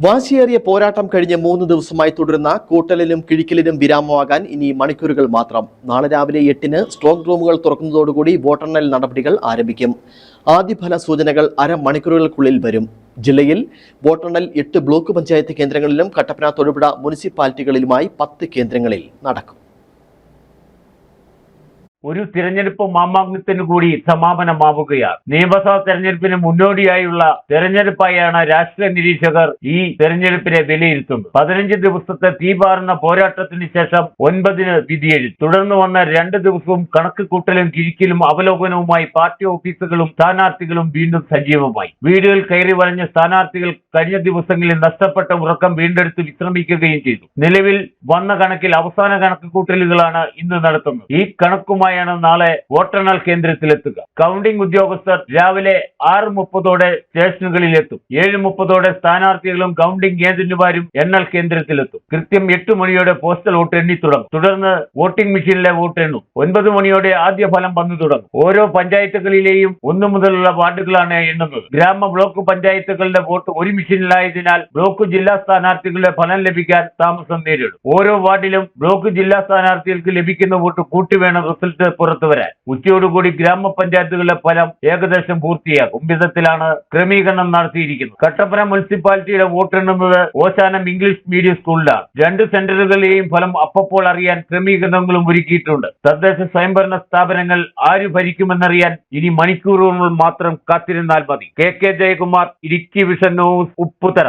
വാശിയേറിയ പോരാട്ടം കഴിഞ്ഞ് 3 ദിവസമായി തുടരുന്ന കൂട്ടലിലും കിഴിക്കലിലും വിരാമമാകാൻ ഇനി മണിക്കൂറുകൾ മാത്രം. നാളെ രാവിലെ 8-ന് സ്ട്രോങ് റൂമുകൾ തുറക്കുന്നതോടുകൂടി വോട്ടെണ്ണൽ നടപടികൾ ആരംഭിക്കും. ആദ്യഫല സൂചനകൾ അരമണിക്കൂറുകൾക്കുള്ളിൽ വരും. ജില്ലയിൽ വോട്ടെണ്ണൽ 8 ബ്ലോക്ക് പഞ്ചായത്ത് കേന്ദ്രങ്ങളിലും കട്ടപ്പന, തൊടുപുഴ മുനിസിപ്പാലിറ്റികളിലുമായി 10 കേന്ദ്രങ്ങളിൽ നടക്കും. ഒരു തിരഞ്ഞെടുപ്പ് മാമാങ്കത്തിന് കൂടി സമാപനമാവുകയാണ്. നിയമസഭാ തെരഞ്ഞെടുപ്പിന് മുന്നോടിയായുള്ള തെരഞ്ഞെടുപ്പായാണ് രാഷ്ട്രീയ നിരീക്ഷകർ ഈ തെരഞ്ഞെടുപ്പിനെ വിലയിരുത്തുന്നത്. 15 ദിവസത്തെ തീപാറുന്ന പോരാട്ടത്തിന് ശേഷം 9-ന് വിധിയെഴുതി. തുടർന്ന് വന്ന 2 ദിവസവും കണക്ക് കൂട്ടലും കിഴിക്കലും അവലോകനവുമായി പാർട്ടി ഓഫീസുകളും സ്ഥാനാർത്ഥികളും വീണ്ടും സജീവമായി. വീടുകൾ കയറി വരഞ്ഞ സ്ഥാനാർത്ഥികൾ കഴിഞ്ഞ ദിവസങ്ങളിൽ നഷ്ടപ്പെട്ട ഉറക്കം വീണ്ടെടുത്ത് വിശ്രമിക്കുകയും ചെയ്തു. നിലവിൽ വന്ന കണക്കിൽ അവസാന കണക്ക് കൂട്ടലുകളാണ് ഇന്ന് നടത്തുന്നത്. ഈ കണക്കുമായി നാളെ വോട്ടെണ്ണൽ കേന്ദ്രത്തിലെത്തുക. കൗണ്ടിംഗ് ഉദ്യോഗസ്ഥർ രാവിലെ 6:30 സ്റ്റേഷനുകളിലെത്തും. 7:30 സ്ഥാനാർത്ഥികളും കൗണ്ടിംഗ് ഏജന്റുമാരും എണ്ണൽ കേന്ദ്രത്തിലെത്തും. കൃത്യം 8 മണിയോടെ പോസ്റ്റൽ വോട്ട് എണ്ണി തുടങ്ങും. തുടർന്ന് വോട്ടിംഗ് മെഷീനിലെ വോട്ട് എണ്ണും. 9 മണിയോടെ ആദ്യ ഫലം വന്നു തുടങ്ങും. ഓരോ പഞ്ചായത്തുകളിലെയും 1 മുതലുള്ള വാർഡുകളാണ് എണ്ണുന്നത്. ഗ്രാമ ബ്ലോക്ക് പഞ്ചായത്തുകളുടെ വോട്ട് ഒരു മെഷീനിലായതിനാൽ ബ്ലോക്ക് ജില്ലാ സ്ഥാനാർത്ഥികളുടെ ഫലം ലഭിക്കാൻ താമസം നേരിടും. ഓരോ വാർഡിലും ബ്ലോക്ക് ജില്ലാ സ്ഥാനാർത്ഥികൾക്ക് ലഭിക്കുന്ന വോട്ട് കൂട്ടിവേണം റിസൾട്ട് പുറത്തുവരാൻ. ഉച്ചയോടുകൂടി ഗ്രാമപഞ്ചായത്തുകളുടെ ഫലം ഏകദേശം പൂർത്തിയാകും വിധത്തിലാണ് ക്രമീകരണം നടത്തിയിരിക്കുന്നത്. കട്ടപ്പന മുനിസിപ്പാലിറ്റിയുടെ വോട്ടെണ്ണുന്നത് ഓശാനം ഇംഗ്ലീഷ് മീഡിയം സ്കൂളിലാണ്. 2 സെന്ററുകളിലെയും ഫലം അപ്പോൾ അറിയാൻ ക്രമീകരണങ്ങളും ഒരുക്കിയിട്ടുണ്ട്. തദ്ദേശ സ്വയംഭരണ സ്ഥാപനങ്ങൾ ആര് ഭരിക്കുമെന്നറിയാൻ ഇനി മണിക്കൂറുകൾ മാത്രം കാത്തിരുന്നാൽ മതി. K Jayakumar, Idukki vision news, Upputhara.